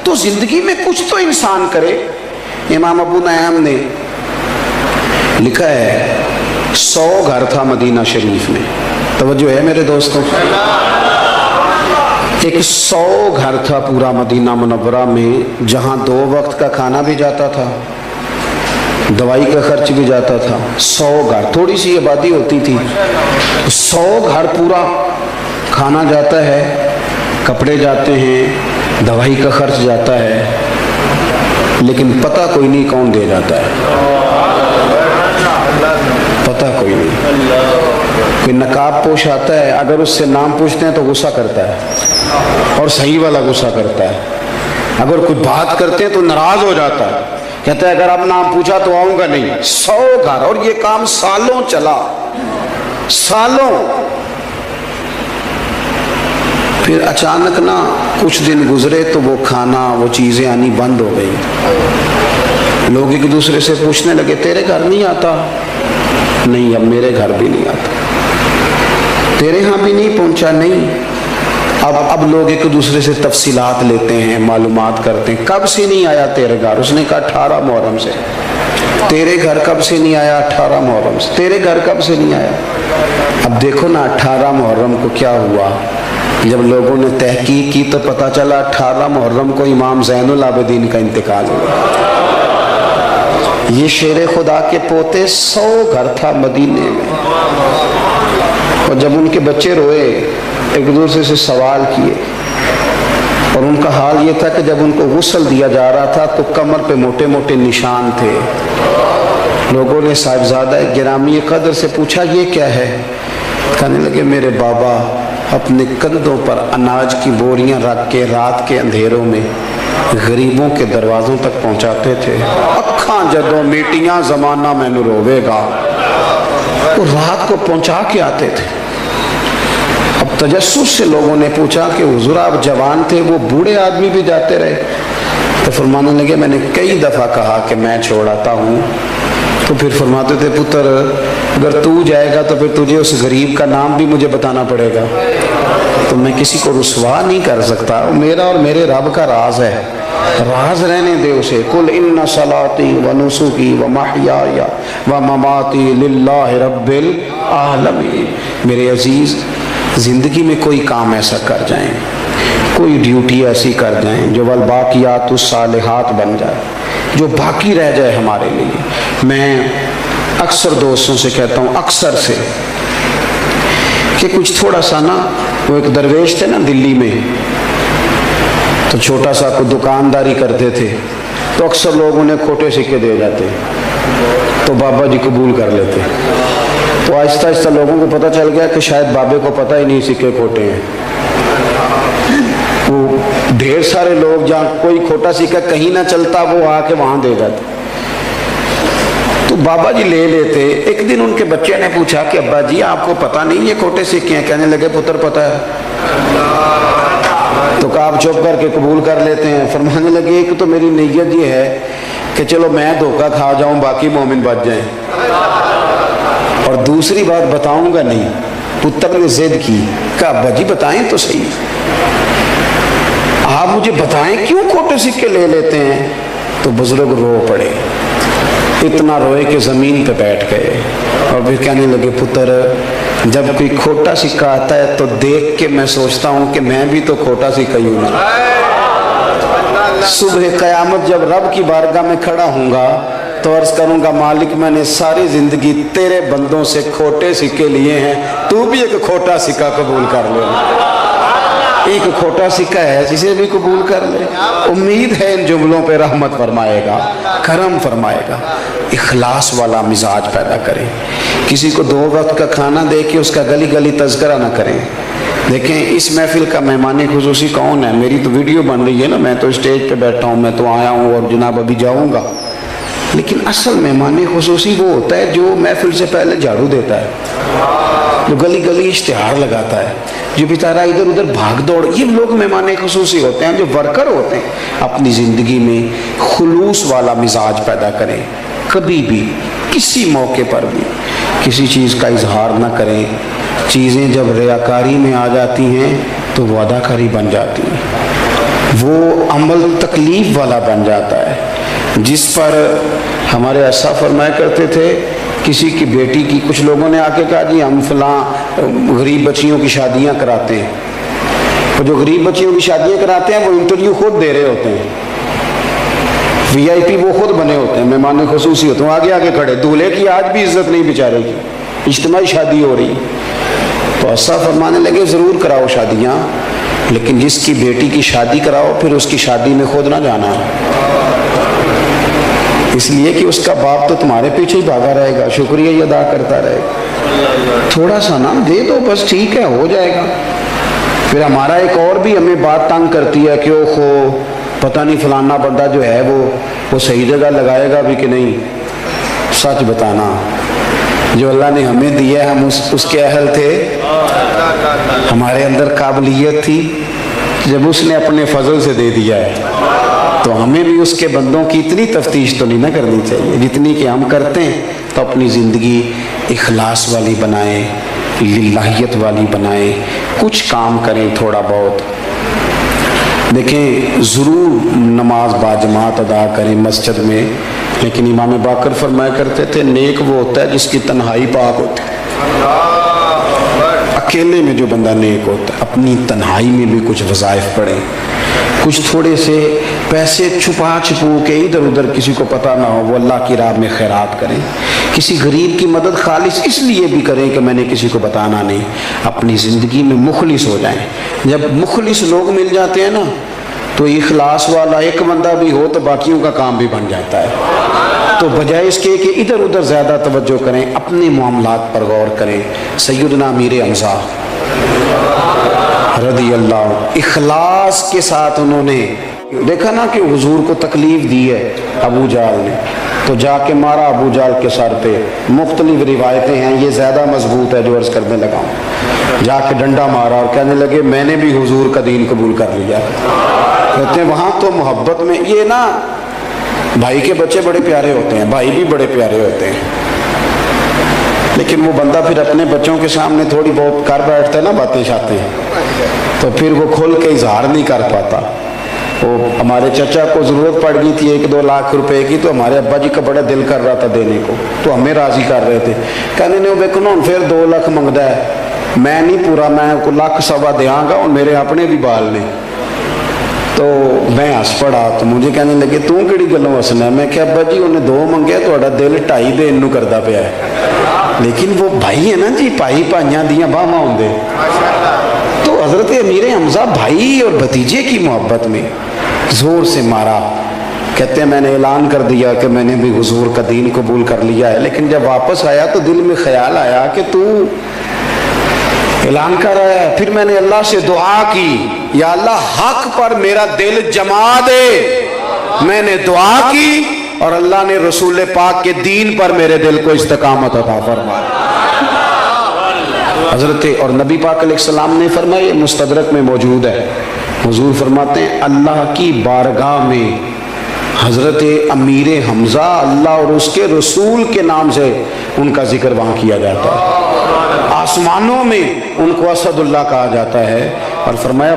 تو زندگی میں کچھ تو انسان کرے۔ امام ابو نعیم نے لکھا ہے 100 گھر تھا مدینہ شریف میں، توجہ ہے میرے دوستوں، ایک 100 گھر تھا پورا مدینہ منورہ میں، جہاں 2 وقت کا کھانا بھی جاتا تھا، دوائی کا خرچ بھی جاتا تھا۔ 100 گھر، تھوڑی سی آبادی ہوتی تھی، 100 گھر پورا کھانا جاتا ہے، کپڑے جاتے ہیں، دوائی کا خرچ جاتا ہے، لیکن پتہ کوئی نہیں کون دے جاتا ہے، پتہ کوئی نہیں۔ کوئی نقاب پوش آتا ہے، اگر اس سے نام پوچھتے ہیں تو غصہ کرتا ہے، اور صحیح والا غصہ کرتا ہے۔ اگر کوئی بات کرتے ہیں تو ناراض ہو جاتا ہے، کہتا ہے اگر آپ نام پوچھا تو آؤں گا نہیں۔ 100 گھر، اور یہ کام سالوں چلا، سالوں۔ پھر اچانک نا کچھ دن گزرے تو وہ کھانا، وہ چیزیں آنی بند ہو گئی۔ لوگ ایک دوسرے سے پوچھنے لگے تیرے گھر نہیں آتا؟ نہیں، اب میرے گھر بھی نہیں آتا۔ تیرے ہاں بھی نہیں پہنچا؟ نہیں۔ اب لوگ ایک دوسرے سے تفصیلات لیتے ہیں، معلومات کرتے ہیں، کب سے نہیں آیا تیرے گھر؟ اس نے کہا 18 محرم سے۔ تیرے گھر کب سے نہیں آیا؟ 18 محرم سے۔ تیرے گھر کب سے نہیں آیا؟ اب دیکھو نا 18 محرم کو کیا ہوا، جب لوگوں نے تحقیق کی تو پتہ چلا 18 محرم کو امام زین العابدین کا انتقال ہوا۔ یہ شیر خدا کے پوتے 100 گھر تھا مدینے میں، اور جب ان کے بچے روئے ایک دوسرے سے سوال کیے، اور ان کا حال یہ تھا کہ جب ان کو غسل دیا جا رہا تھا تو کمر پہ موٹے موٹے نشان تھے۔ لوگوں نے صاحبزادہ گرامی قدر سے پوچھا یہ کیا ہے؟ کہنے لگے میرے بابا اپنے کندھوں پر اناج کی بوریاں رکھ کے رات کے اندھیروں میں غریبوں کے دروازوں تک پہنچاتے تھے۔ اکھاں جدوں میٹیاں زمانہ مینوں روے گا، وہ رات کو پہنچا کے آتے تھے۔ اب تجسس سے لوگوں نے پوچھا کہ حضور آپ جوان تھے، وہ بوڑھے آدمی بھی جاتے رہے؟ تو فرمانے لگے میں نے کئی دفعہ کہا کہ میں چھوڑاتا ہوں، تو پھر فرماتے تھے پتر اگر تو جائے گا تو پھر تجھے اس غریب کا نام بھی مجھے بتانا پڑے گا، تو میں کسی کو رسوا نہیں کر سکتا، میرا اور میرے رب کا راز ہے، راز رہنے دے اسے۔ قل ان صلاتی و نسکی و محیای و مماتی للہ رب العالمین۔ میرے عزیز، زندگی میں کوئی کام ایسا کر جائیں، کوئی ڈیوٹی ایسی کر جائیں جو والباقیات الصالحات بن جائے، جو باقی رہ جائے ہمارے لیے۔ میں اکثر دوستوں سے کہتا ہوں، اکثر سے، کہ کچھ تھوڑا سا نا، وہ ایک درویش تھے نا دلی میں، تو چھوٹا سا کوئی دکانداری کرتے تھے، تو اکثر لوگ انہیں کھوٹے سکے دے جاتے، تو بابا جی قبول کر لیتے۔ تو آہستہ آہستہ لوگوں کو پتہ چل گیا کہ شاید بابے کو پتہ ہی نہیں سکے کھوٹے ہیں۔ وہ ڈھیر سارے لوگ جہاں کوئی کھوٹا سکہ کہیں نہ چلتا وہ آ کے وہاں دے جاتے، تو بابا جی لے لیتے۔ ایک دن ان کے بچے نے پوچھا کہ ابا جی آپ کو پتہ نہیں یہ کھوٹے سکے ہیں؟ کہنے لگے پتر پتہ ہے۔ تو کہا آپ چپ کر کے قبول کر لیتے ہیں؟ فرمانے لگے ایک تو میری نیت یہ ہے کہ چلو میں دھوکہ کھا جاؤں باقی مومن بچ جائیں، اور دوسری بات بتاؤں گا نہیں۔ پتر نے ضد کی، کہا ابا جی بتائیں تو صحیح، آپ مجھے بتائیں کیوں کھوٹے سکے لے لیتے ہیں؟ تو بزرگ رو پڑے، اتنا روئے کہ زمین پہ بیٹھ گئے، اور پھر کہنے لگے پتر جب کوئی کھوٹا سکہ آتا ہے تو دیکھ کے میں سوچتا ہوں کہ میں بھی تو کھوٹا سکہ ہی ہوں۔ صبح قیامت جب رب کی بارگاہ میں کھڑا ہوں گا تو عرض کروں گا مالک میں نے ساری زندگی تیرے بندوں سے کھوٹے سکے لیے ہیں، تو بھی ایک کھوٹا سکہ قبول کر لے۔ ایک کھوٹا سکہ ہے جسے بھی قبول کر لے۔ امید ہے ان جملوں پہ رحمت فرمائے گا، کرم فرمائے گا۔ اخلاص والا مزاج پیدا کریں، کسی کو 2 وقت کا کھانا دے کے اس کا گلی گلی تذکرہ نہ کریں۔ دیکھیں اس محفل کا مہمان خصوصی کون ہے؟ میری تو ویڈیو بن رہی ہے نا، میں تو اسٹیج پہ بیٹھا ہوں، میں تو آیا ہوں اور جناب ابھی جاؤں گا، لیکن اصل مہمان خصوصی وہ ہوتا ہے جو محفل سے پہلے جھاڑو دیتا ہے، جو گلی گلی اشتہار لگاتا ہے، جو بیچارہ ادھر ادھر بھاگ دوڑ، یہ لوگ مہمان خصوصی ہوتے ہیں، جو ورکر ہوتے ہیں۔ اپنی زندگی میں خلوص والا مزاج پیدا کریں، کبھی بھی کسی موقع پر بھی کسی چیز کا اظہار نہ کریں۔ چیزیں جب ریاکاری میں آ جاتی ہیں تو وہ اداکاری بن جاتی ہیں، وہ عمل تکلیف والا بن جاتا ہے، جس پر ہمارے اسا فرمایا کرتے تھے کسی کی بیٹی کی، کچھ لوگوں نے آ کے کہا جی ہم فلاں غریب بچیوں کی شادیاں کراتے ہیں، اور جو غریب بچیوں کی شادیاں کراتے ہیں وہ انٹرویو خود دے رہے ہوتے ہیں، وی آئی پی وہ خود بنے ہوتے ہیں، مہمان خصوصی ہوتے ہیں، آگے آگے کھڑے، دولہے کی آج بھی عزت نہیں بیچارے کی، اجتماعی شادی ہو رہی۔ تو اسا فرمانے لگے ضرور کراؤ شادیاں، لیکن جس کی بیٹی کی شادی کراؤ پھر اس کی شادی میں خود نہ جانا، اس لیے کہ اس کا باپ تو تمہارے پیچھے ہی بھاگا رہے گا، شکریہ ہی ادا کرتا رہے گا، تھوڑا سا نام دے دو بس، ٹھیک ہے ہو جائے گا۔ پھر ہمارا ایک اور بھی ہمیں بات تنگ کرتی ہے کہ اوہو پتہ نہیں فلانا بندہ جو ہے وہ صحیح جگہ لگائے گا بھی کہ نہیں۔ سچ بتانا، جو اللہ نے ہمیں دیا ہے ہم اس کے اہل تھے، ہمارے اندر قابلیت تھی، جب اس نے اپنے فضل سے دے دیا ہے تو ہمیں بھی اس کے بندوں کی اتنی تفتیش تو نہیں نہ کرنی چاہیے جتنی کہ ہم کرتے ہیں، تو اپنی زندگی اخلاص والی بنائیں، للہیت والی بنائیں، کچھ کام کریں تھوڑا بہت۔ دیکھیں ضرور نماز باجماعت ادا کریں مسجد میں، لیکن امام باقر فرمایا کرتے تھے نیک وہ ہوتا ہے جس کی تنہائی پاک ہوتی ہے۔ اکیلے میں جو بندہ نیک ہوتا ہے، اپنی تنہائی میں بھی کچھ وظائف پڑھیں، کچھ تھوڑے سے پیسے چھپا چھپو کے ادھر ادھر کسی کو پتہ نہ ہو، وہ اللہ کی راہ میں خیرات کریں، کسی غریب کی مدد خالص اس لیے بھی کریں کہ میں نے کسی کو بتانا نہیں، اپنی زندگی میں مخلص ہو جائیں۔ جب مخلص لوگ مل جاتے ہیں نا تو اخلاص والا ایک بندہ بھی ہو تو باقیوں کا کام بھی بن جاتا ہے۔ تو بجائے اس کے کہ ادھر ادھر زیادہ توجہ کریں، اپنے معاملات پر غور کریں۔ سیدنا امیر حمزہ رضی اللہ اخلاص کے ساتھ انہوں نے دیکھا نا کہ حضور کو تکلیف دی ہے ابو جہل نے، تو جا کے مارا ابو جہل کے سر پہ۔ مختلف روایتیں ہیں، یہ زیادہ مضبوط ہے جو عرض کرنے لگا ہوں۔ جا کے ڈنڈا مارا اور کہنے لگے میں نے بھی حضور کا دین قبول کر لیا۔ کہتے ہیں وہاں تو محبت میں یہ نا بھائی کے بچے بڑے پیارے ہوتے ہیں، بھائی بھی بڑے پیارے ہوتے ہیں، لیکن وہ بندہ پھر اپنے بچوں کے سامنے تھوڑی بہت کر بیٹھتا ہے نا باتیں شاتیں، تو پھر وہ کھل کے اظہار نہیں کر پاتا۔ وہ ہمارے چچا کو ضرورت پڑ گئی تھی 1-2 لاکھ روپے کی، تو ہمارے ابا جی کا بڑا دل کر رہا تھا دینے کو، تو ہمیں راضی کر رہے تھے، کہنے نے دیکھو نا پھر 2 لاکھ منگتا ہے، میں نہیں پورا، میں 1.25 دیاں گا، اور میرے اپنے بھی بال نے۔ تو میں ہس پڑا، تو مجھے کہنے لگے تو کہڑی گلوں ہسنا ہے؟ میں کہ ابا جی انہیں 2 منگے، تھوڑا دل 2.5 دین نو کردا پیا ہے، لیکن وہ بھائی ہے نا جی، بھائی بھائیاں دیاں باہماں ہوندے۔ تو حضرت امیر حمزہ بھائی اور بھتیجے کی محبت میں زور سے مارا۔ کہتے ہیں میں نے اعلان کر دیا کہ میں نے بھی حضور کا دین قبول کر لیا ہے، لیکن جب واپس آیا تو دل میں خیال آیا کہ تو اعلان کر رہا ہے۔ پھر میں نے اللہ سے دعا کی، یا اللہ حق پر میرا دل جما دے۔ میں نے دعا کی اور اللہ نے رسول پاک کے دین پر میرے دل کو استقامت عطا فرمایا۔ حضرت اور نبی پاک علیہ السلام نے فرمایا، مستدرک میں موجود ہے، حضور فرماتے ہیں اللہ کی بارگاہ میں حضرت امیر حمزہ اللہ اور اس کے رسول کے نام سے ان کا ذکر وہاں کیا جاتا ہے، آسمانوں میں ان کو اسد اللہ کہا جاتا ہے، اور فرمایا